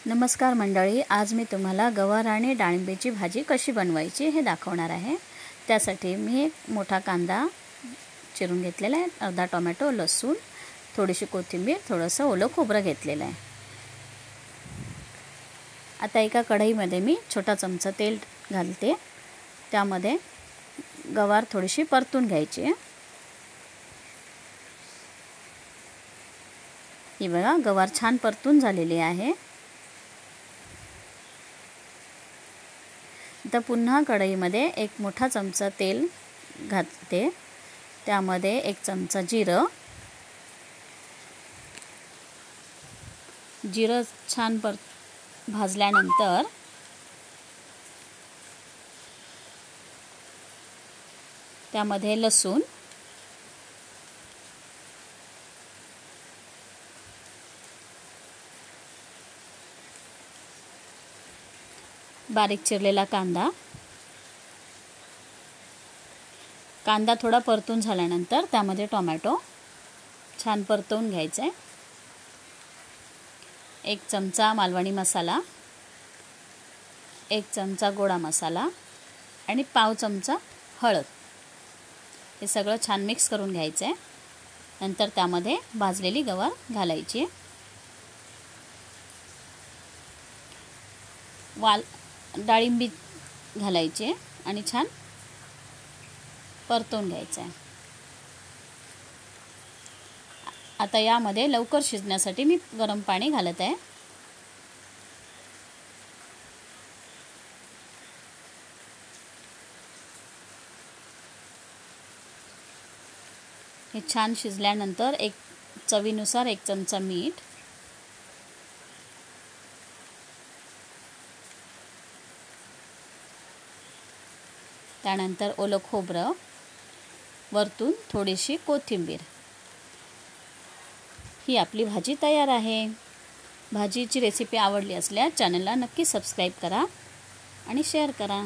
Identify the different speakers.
Speaker 1: नमस्कार मंडळी, आज मी तुम्हाला गवार आणि डाळिंबीची भाजी कशी बनवायची हे दाखवणार आहे। त्यासाठी मी एक मोठा कांदा चिरून घेतलेला आहे, अर्धा टोमॅटो, लसूण, थोडीशी कोथिंबीर, थोडंसं ओलं खोबरं घेतलेलं आहे। आता एका कढईमध्ये मी छोटा चमचा तेल घालते। त्यामध्ये गवार थोडीशी परतून घ्यायची आहे। ही बघा, गवार छान परतून झालेली आहे। आता पुन्हा कढईमध्ये एक मोठा चमचा तेल घालते। त्यामध्ये एक चमचा जिरं छान भाजल्यानंतर त्यामध्ये लसूण, बारीक चिरलेला कांदा थोडा परतून झाल्यानंतर त्यामध्ये टोमॅटो छान परतवून घ्यायचा आहे। एक चमचा मालवणी मसाला, एक चमचा गोडा मसाला आणि पाव चमचा हळद हे सगळं छान मिक्स करून घ्यायचं आहे। नंतर त्यामध्ये भाजलेली गवार घालायची, डाळिंबी घालायची आणि छान परतून घ्यायचं आहे। आता यामध्ये लवकर शिजण्यासाठी मी गरम पाणी घालत आहे। हे छान शिजल्यानंतर एक चवीनुसार एक चमचा मीठ, त्यानंतर ओलं खोबरं, वरतून थोडीशी कोथिंबीर, ही आपली भाजी तयार आहे। भाजीची रेसिपी आवडली असल्यास चॅनलला नक्की सबस्क्राईब करा आणि शेअर करा।